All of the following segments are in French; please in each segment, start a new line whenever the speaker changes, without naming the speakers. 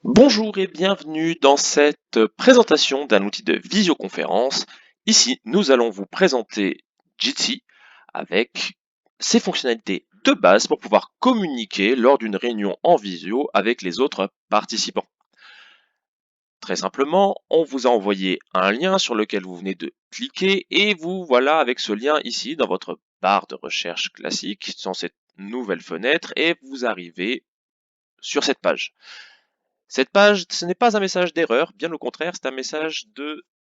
Bonjour et bienvenue dans cette présentation d'un outil de visioconférence. Ici, nous allons vous présenter Jitsi avec ses fonctionnalités de base pour pouvoir communiquer lors d'une réunion en visio avec les autres participants. Très simplement, on vous a envoyé un lien sur lequel vous venez de cliquer et vous voilà avec ce lien ici dans votre barre de recherche classique dans cette nouvelle fenêtre et vous arrivez sur cette page. Cette page, ce n'est pas un message d'erreur, bien au contraire, c'est un message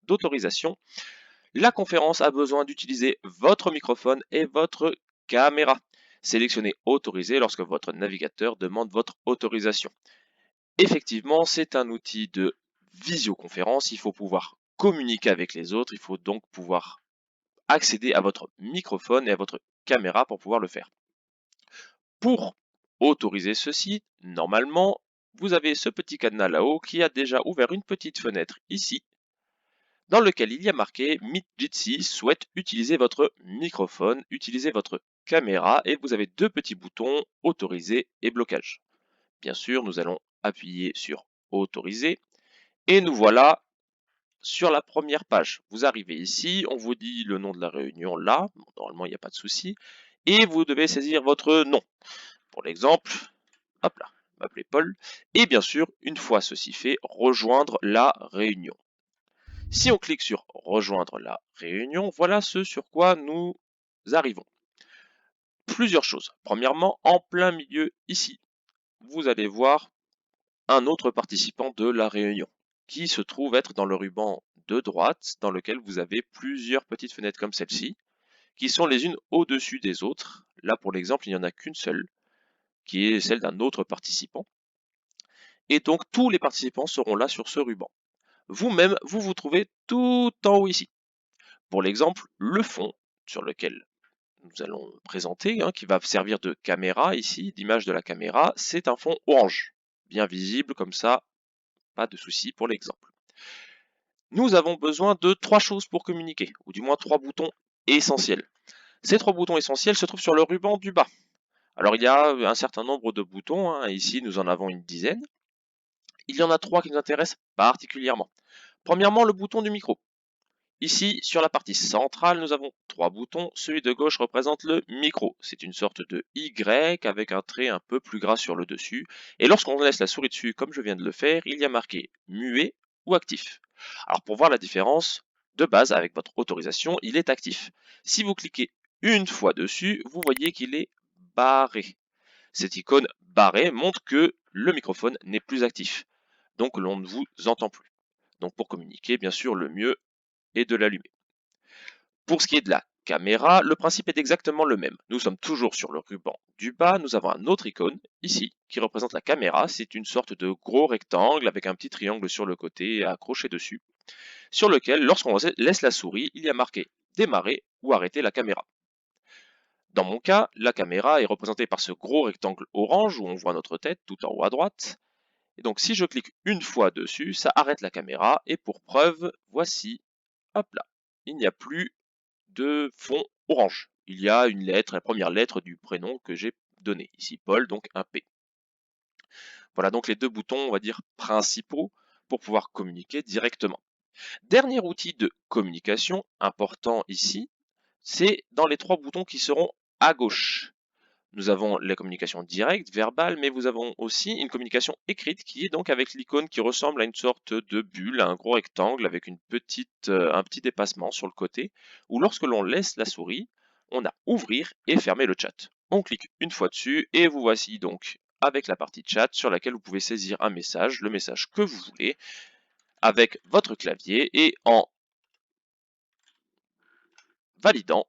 d'autorisation. La conférence a besoin d'utiliser votre microphone et votre caméra. Sélectionnez Autoriser lorsque votre navigateur demande votre autorisation. Effectivement, c'est un outil de visioconférence, il faut pouvoir communiquer avec les autres, il faut donc pouvoir accéder à votre microphone et à votre caméra pour pouvoir le faire. Pour autoriser ceci, normalement, vous avez ce petit cadenas là-haut qui a déjà ouvert une petite fenêtre ici, dans lequel il y a marqué Meet Jitsi souhaite utiliser votre microphone, utiliser votre caméra, et vous avez deux petits boutons autoriser et blocage. Bien sûr, nous allons appuyer sur autoriser, et nous voilà sur la première page. Vous arrivez ici, on vous dit le nom de la réunion là, normalement il n'y a pas de souci, et vous devez saisir votre nom. Pour l'exemple, hop là, m'appeler Paul, et bien sûr, une fois ceci fait, rejoindre la réunion. Si on clique sur rejoindre la réunion, voilà ce sur quoi nous arrivons. Plusieurs choses. Premièrement, en plein milieu ici, vous allez voir un autre participant de la réunion qui se trouve être dans le ruban de droite dans lequel vous avez plusieurs petites fenêtres comme celle-ci qui sont les unes au-dessus des autres. Là, pour l'exemple, il n'y en a qu'une seule qui est celle d'un autre participant. Et donc, tous les participants seront là sur ce ruban. Vous-même, vous vous trouvez tout en haut ici. Pour l'exemple, le fond sur lequel nous allons présenter, qui va servir de caméra ici, d'image de la caméra, c'est un fond orange, bien visible comme ça, pas de souci pour l'exemple. Nous avons besoin de trois choses pour communiquer, ou du moins trois boutons essentiels. Ces trois boutons essentiels se trouvent sur le ruban du bas. Alors il y a un certain nombre de boutons, ici nous en avons une dizaine. Il y en a trois qui nous intéressent particulièrement. Premièrement, le bouton du micro. Ici, sur la partie centrale, nous avons trois boutons. Celui de gauche représente le micro. C'est une sorte de Y avec un trait un peu plus gras sur le dessus. Et lorsqu'on laisse la souris dessus, comme je viens de le faire, il y a marqué muet ou actif. Alors pour voir la différence, de base, avec votre autorisation, il est actif. Si vous cliquez une fois dessus, vous voyez qu'il est barré. Cette icône barrée montre que le microphone n'est plus actif. Donc l'on ne vous entend plus. Donc pour communiquer, bien sûr, le mieux est de l'allumer. Pour ce qui est de la caméra, le principe est exactement le même. Nous sommes toujours sur le ruban du bas, nous avons un autre icône, ici, qui représente la caméra. C'est une sorte de gros rectangle avec un petit triangle sur le côté accroché dessus, sur lequel, lorsqu'on laisse la souris, il y a marqué démarrer ou arrêter la caméra. Dans mon cas, la caméra est représentée par ce gros rectangle orange où on voit notre tête tout en haut à droite. Et donc si je clique une fois dessus, ça arrête la caméra. Et pour preuve, voici, hop là, il n'y a plus de fond orange. Il y a une lettre, la première lettre du prénom que j'ai donné. Ici Paul, donc un P. Voilà donc les deux boutons, on va dire, principaux pour pouvoir communiquer directement. Dernier outil de communication important ici, c'est dans les trois boutons qui seront à gauche. Nous avons la communication directe, verbale, mais vous avons aussi une communication écrite qui est donc avec l'icône qui ressemble à une sorte de bulle, à un gros rectangle avec un petit dépassement sur le côté, où lorsque l'on laisse la souris, on a ouvrir et fermer le chat. On clique une fois dessus et vous voici donc avec la partie chat sur laquelle vous pouvez saisir un message, le message que vous voulez, avec votre clavier et en validant,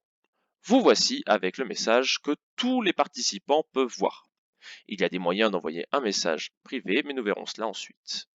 vous voici avec le message que tous les participants peuvent voir. Il y a des moyens d'envoyer un message privé, mais nous verrons cela ensuite.